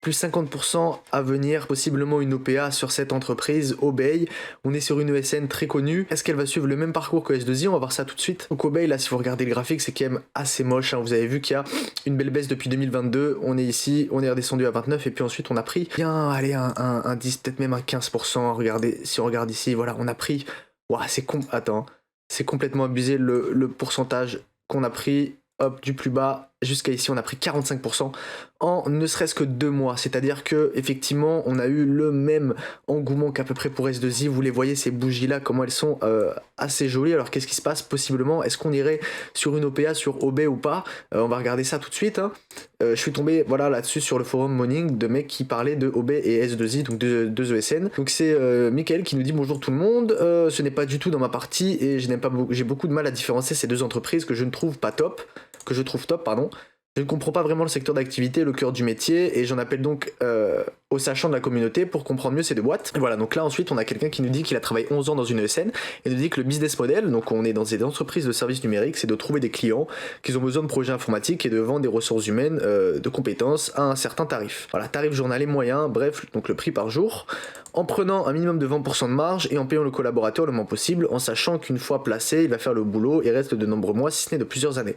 plus 50% à venir, possiblement une OPA sur cette entreprise, Obey. On est sur une ESN très connue. Est-ce qu'elle va suivre le même parcours que S2I? On va voir ça tout de suite. Donc Obey, là, si vous regardez le graphique, c'est quand même assez moche, hein. Vous avez vu qu'il y a une belle baisse depuis 2022. On est ici, on est redescendu à 29 et puis ensuite on a pris bien, allez, un 10, peut-être même un 15%. Regardez, si on regarde ici, voilà, on a pris... Ouah, attends, c'est complètement abusé le pourcentage qu'on a pris. Hop, du plus bas jusqu'à ici, on a pris 45% en ne serait-ce que 2 mois. C'est-à-dire que effectivement, on a eu le même engouement qu'à peu près pour S2I. Vous les voyez, ces bougies-là, comment elles sont assez jolies. Alors qu'est-ce qui se passe possiblement? Est-ce qu'on irait sur une OPA, sur OB ou pas? On va regarder ça tout de suite, hein. Je suis tombé voilà, là-dessus sur le forum Morning de mecs qui parlaient de OB et S2I, donc deux ESN. Donc c'est Michael qui nous dit bonjour tout le monde. Ce n'est pas du tout dans ma partie et j'ai beaucoup de mal à différencier ces deux entreprises que je ne trouve pas top. Que je trouve top, pardon. Je ne comprends pas vraiment le secteur d'activité, le cœur du métier, et j'en appelle donc aux sachants de la communauté pour comprendre mieux ces deux boîtes. Et voilà, donc là ensuite on a quelqu'un qui nous dit qu'il a travaillé 11 ans dans une ESN, et nous dit que le business model, donc on est dans des entreprises de services numériques, c'est de trouver des clients qui ont besoin de projets informatiques et de vendre des ressources humaines de compétences à un certain tarif. Voilà, tarif journalier moyen, bref, donc le prix par jour, en prenant un minimum de 20% de marge et en payant le collaborateur le moins possible, en sachant qu'une fois placé, il va faire le boulot et reste de nombreux mois, si ce n'est de plusieurs années.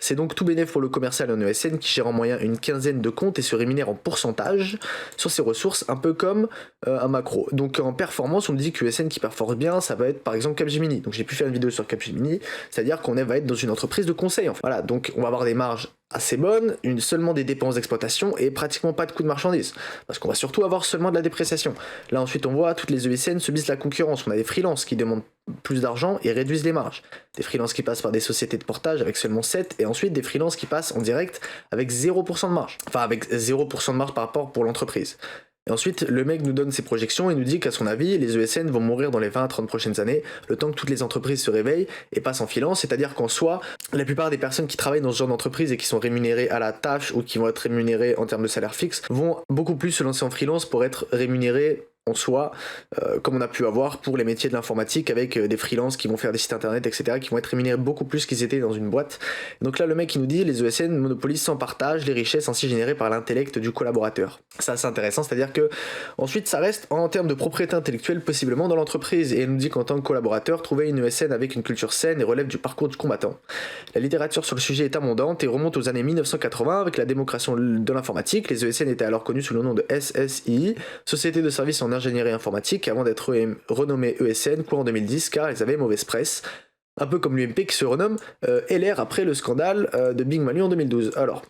C'est donc tout bénéf pour le commercial en ESN qui gère en moyen une quinzaine de comptes et se rémunère en pourcentage sur ses ressources, un peu comme un macro. Donc en performance, on dit que ESN qui performe bien, ça va être par exemple Capgemini. Donc j'ai pu faire une vidéo sur Capgemini, c'est-à-dire qu'on va être dans une entreprise de conseil. En fait. Voilà, donc on va avoir des marges assez bonnes, seulement des dépenses d'exploitation et pratiquement pas de coûts de marchandises. Parce qu'on va surtout avoir seulement de la dépréciation. Là ensuite on voit toutes les ESN subissent la concurrence. On a des freelances qui demandent plus d'argent et réduisent les marges. Des freelances qui passent par des sociétés de portage avec seulement 7 et ensuite des freelances qui passent en direct avec 0% de marge. Enfin avec 0% de marge par rapport pour l'entreprise. Et ensuite, le mec nous donne ses projections et nous dit qu'à son avis, les ESN vont mourir dans les 20 à 30 prochaines années, le temps que toutes les entreprises se réveillent et passent en freelance, c'est-à-dire qu'en soi, la plupart des personnes qui travaillent dans ce genre d'entreprise et qui sont rémunérées à la tâche ou qui vont être rémunérées en termes de salaire fixe, vont beaucoup plus se lancer en freelance pour être rémunérées en soi, comme on a pu avoir pour les métiers de l'informatique avec des freelances qui vont faire des sites internet, etc., qui vont être rémunérés beaucoup plus qu'ils étaient dans une boîte. Donc là, le mec, il nous dit, les ESN monopolisent sans partage les richesses ainsi générées par l'intellect du collaborateur. Ça, c'est intéressant, c'est-à-dire que ensuite, ça reste en termes de propriété intellectuelle possiblement dans l'entreprise, et il nous dit qu'en tant que collaborateur, trouver une ESN avec une culture saine et relève du parcours du combattant. La littérature sur le sujet est abondante et remonte aux années 1980 avec la démocratie de l'informatique. Les ESN étaient alors connus sous le nom de SSI, Société de services en ingénierie informatique, avant d'être renommée ESN courant 2010 car elles avaient mauvaise presse. Un peu comme l'UMP qui se renomme LR après le scandale de Big Manu en 2012. Alors,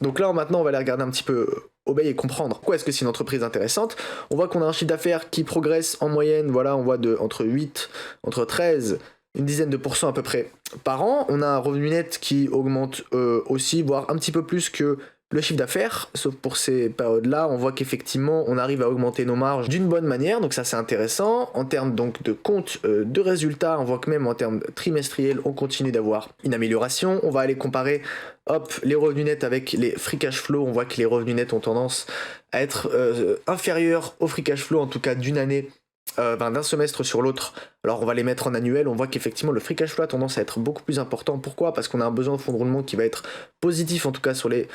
donc là maintenant on va aller regarder un petit peu Obey et comprendre pourquoi est-ce que c'est une entreprise intéressante. On voit qu'on a un chiffre d'affaires qui progresse en moyenne, voilà, on voit entre 13, une dizaine de pourcents à peu près par an. On a un revenu net qui augmente aussi, voire un petit peu plus que le chiffre d'affaires, sauf pour ces périodes-là, on voit qu'effectivement on arrive à augmenter nos marges d'une bonne manière, donc ça c'est intéressant. En termes donc de compte de résultats, on voit que même en termes trimestriels, on continue d'avoir une amélioration. On va aller comparer les revenus nets avec les free cash flow. On voit que les revenus nets ont tendance à être inférieurs au free cash flow, en tout cas d'une année. D'un semestre sur l'autre. Alors on va les mettre en annuel, on voit qu'effectivement le free cash flow a tendance à être beaucoup plus important. Pourquoi? Parce qu'on a un besoin de fonds de roulement qui va être positif, en tout cas sur les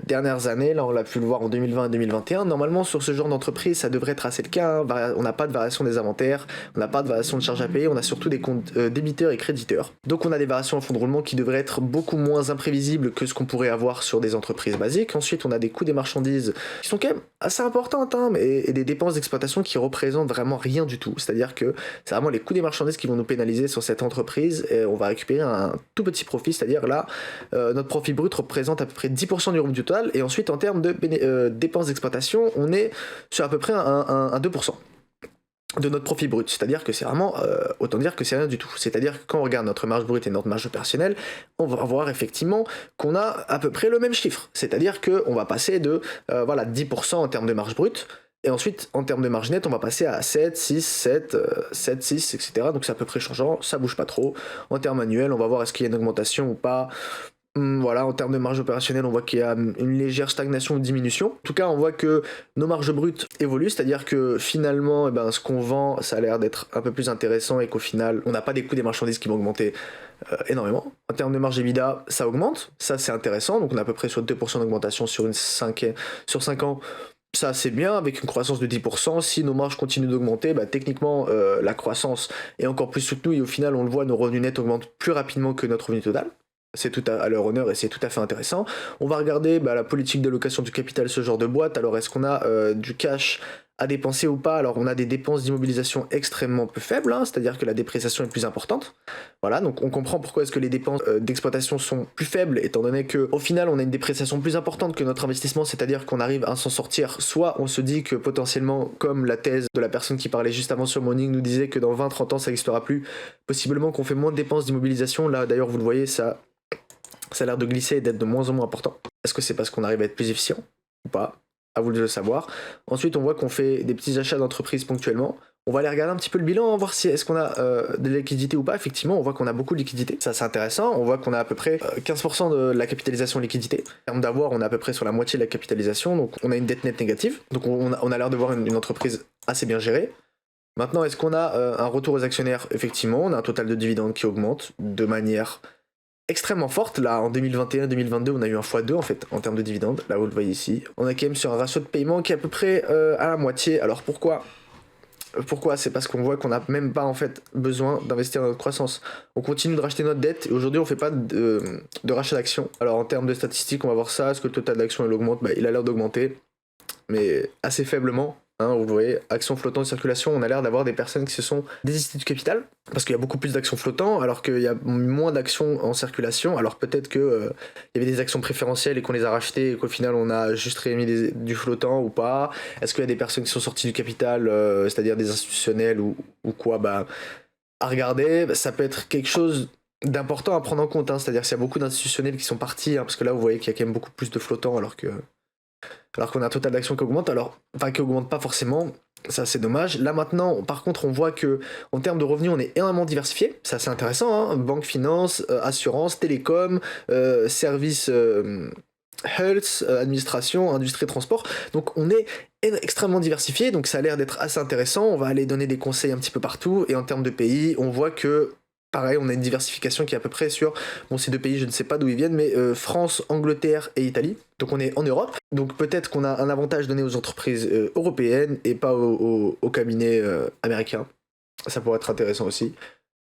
dernières années. Là on l'a pu le voir en 2020 et 2021. Normalement sur ce genre d'entreprise ça devrait être assez le cas, hein. On n'a pas de variation des inventaires, on n'a pas de variation de charges à payer, on a surtout des comptes débiteurs et créditeurs. Donc on a des variations en fonds de roulement qui devraient être beaucoup moins imprévisibles que ce qu'on pourrait avoir sur des entreprises basiques. Ensuite on a des coûts des marchandises qui sont quand même assez importantes, hein, et des dépenses d'exploitation qui représentent vraiment rien du tout. C'est-à-dire que c'est vraiment les coûts des marchandises qui vont nous pénaliser sur cette entreprise et on va récupérer un tout petit profit, c'est-à-dire là notre profit brut représente à peu près 10% du revenu total et ensuite en termes de dépenses d'exploitation on est sur à peu près un 2% de notre profit brut, c'est-à-dire que c'est vraiment, autant dire que c'est rien du tout. C'est-à-dire que quand on regarde notre marge brute et notre marge opérationnelle, on va voir effectivement qu'on a à peu près le même chiffre. C'est-à-dire qu'on va passer de 10% en termes de marge brute, et ensuite en termes de marge nette, on va passer à 7, 6, 7, 7, 6, etc. Donc c'est à peu près changeant, ça bouge pas trop. En termes annuels, on va voir est-ce qu'il y a une augmentation ou pas. Voilà, en termes de marge opérationnelle, on voit qu'il y a une légère stagnation ou diminution. En tout cas, on voit que nos marges brutes évoluent, c'est-à-dire que finalement, eh ben, ce qu'on vend, ça a l'air d'être un peu plus intéressant et qu'au final, on n'a pas des coûts des marchandises qui vont augmenter énormément. En termes de marge EBITDA, ça augmente, ça c'est intéressant, donc on est à peu près sur 2% d'augmentation sur 5 ans. Ça c'est bien, avec une croissance de 10%, si nos marges continuent d'augmenter, bah, techniquement la croissance est encore plus soutenue et au final on le voit, nos revenus nets augmentent plus rapidement que notre revenu total. C'est tout à leur honneur et c'est tout à fait intéressant. On va regarder la politique d'allocation du capital, ce genre de boîte. Alors est-ce qu'on a du cash à dépenser ou pas? Alors on a des dépenses d'immobilisation extrêmement peu faibles, hein, c'est-à-dire que la dépréciation est plus importante. Voilà, donc on comprend pourquoi est-ce que les dépenses d'exploitation sont plus faibles, étant donné qu'au final on a une dépréciation plus importante que notre investissement, c'est-à-dire qu'on arrive à s'en sortir. Soit on se dit que potentiellement, comme la thèse de la personne qui parlait juste avant sur Morning nous disait que dans 20-30 ans ça n'existera plus, possiblement qu'on fait moins de dépenses d'immobilisation. Là d'ailleurs vous le voyez, ça a l'air de glisser et d'être de moins en moins important. Est-ce que c'est parce qu'on arrive à être plus efficient ou pas? À vous de le savoir. Ensuite, on voit qu'on fait des petits achats d'entreprises ponctuellement. On va aller regarder un petit peu le bilan, voir si est-ce qu'on a de la liquidité ou pas. Effectivement, on voit qu'on a beaucoup de liquidité. Ça, c'est intéressant. On voit qu'on a à peu près 15% de la capitalisation liquidité. En termes d'avoir, on a à peu près sur la moitié de la capitalisation. Donc, on a une dette nette négative. Donc, on a l'air de voir une entreprise assez bien gérée. Maintenant, est-ce qu'on a un retour aux actionnaires? Effectivement, on a un total de dividendes qui augmente de manière extrêmement forte. Là, en 2021-2022, on a eu un x2 en fait en termes de dividendes. Là, vous le voyez ici. On est quand même sur un ratio de paiement qui est à peu près à la moitié. Alors pourquoi? C'est parce qu'on voit qu'on n'a même pas en fait besoin d'investir dans notre croissance. On continue de racheter notre dette et aujourd'hui on fait pas de rachat d'actions. Alors en termes de statistiques, on va voir ça. Est-ce que le total d'actions il augmente? Il a l'air d'augmenter, mais assez faiblement. Hein, vous voyez, actions flottantes en circulation, on a l'air d'avoir des personnes qui se sont désistées du capital, parce qu'il y a beaucoup plus d'actions flottantes, alors qu'il y a moins d'actions en circulation. Alors peut-être que il y avait des actions préférentielles et qu'on les a rachetées et qu'au final on a juste réémis du flottant ou pas. Est-ce qu'il y a des personnes qui sont sorties du capital, c'est-à-dire des institutionnels ou quoi? À regarder, ça peut être quelque chose d'important à prendre en compte, hein. C'est-à-dire s'il y a beaucoup d'institutionnels qui sont partis, hein, parce que là vous voyez qu'il y a quand même beaucoup plus de flottants alors qu'on a un total d'action qui augmente, qui augmente pas forcément, ça c'est dommage. Là maintenant, par contre, on voit que en termes de revenus, on est énormément diversifié, ça c'est intéressant, hein. Banque, finance, assurance, télécom, services, health, administration, industrie, transport. Donc on est extrêmement diversifié, donc ça a l'air d'être assez intéressant. On va aller donner des conseils un petit peu partout, et en termes de pays, on voit que pareil, on a une diversification qui est à peu près sur, ces deux pays, je ne sais pas d'où ils viennent, mais France, Angleterre et Italie. Donc on est en Europe. Donc peut-être qu'on a un avantage donné aux entreprises européennes et pas aux cabinets américains. Ça pourrait être intéressant aussi.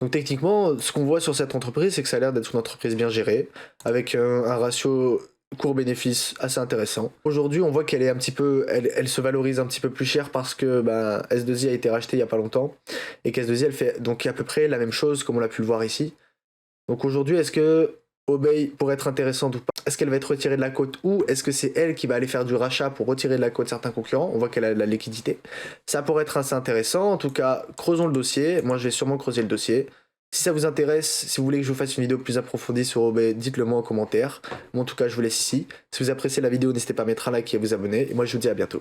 Donc techniquement, ce qu'on voit sur cette entreprise, c'est que ça a l'air d'être une entreprise bien gérée, avec un ratio court-bénéfice assez intéressant. Aujourd'hui, on voit qu'elle est un petit peu, elle se valorise un petit peu plus cher parce que S2I a été racheté il y a pas longtemps et qu'S2I elle fait donc à peu près la même chose comme on l'a pu le voir ici. Donc aujourd'hui, est-ce que Obey pourrait être intéressante ou pas? Est-ce qu'elle va être retirée de la cote ou est-ce que c'est elle qui va aller faire du rachat pour retirer de la cote certains concurrents? On voit qu'elle a de la liquidité. Ça pourrait être assez intéressant. En tout cas, creusons le dossier. Moi, je vais sûrement creuser le dossier. Si ça vous intéresse, si vous voulez que je vous fasse une vidéo plus approfondie sur Obey, dites-le moi en commentaire. Moi, en tout cas, je vous laisse ici. Si vous appréciez la vidéo, n'hésitez pas à mettre un like et à vous abonner. Et moi, je vous dis à bientôt.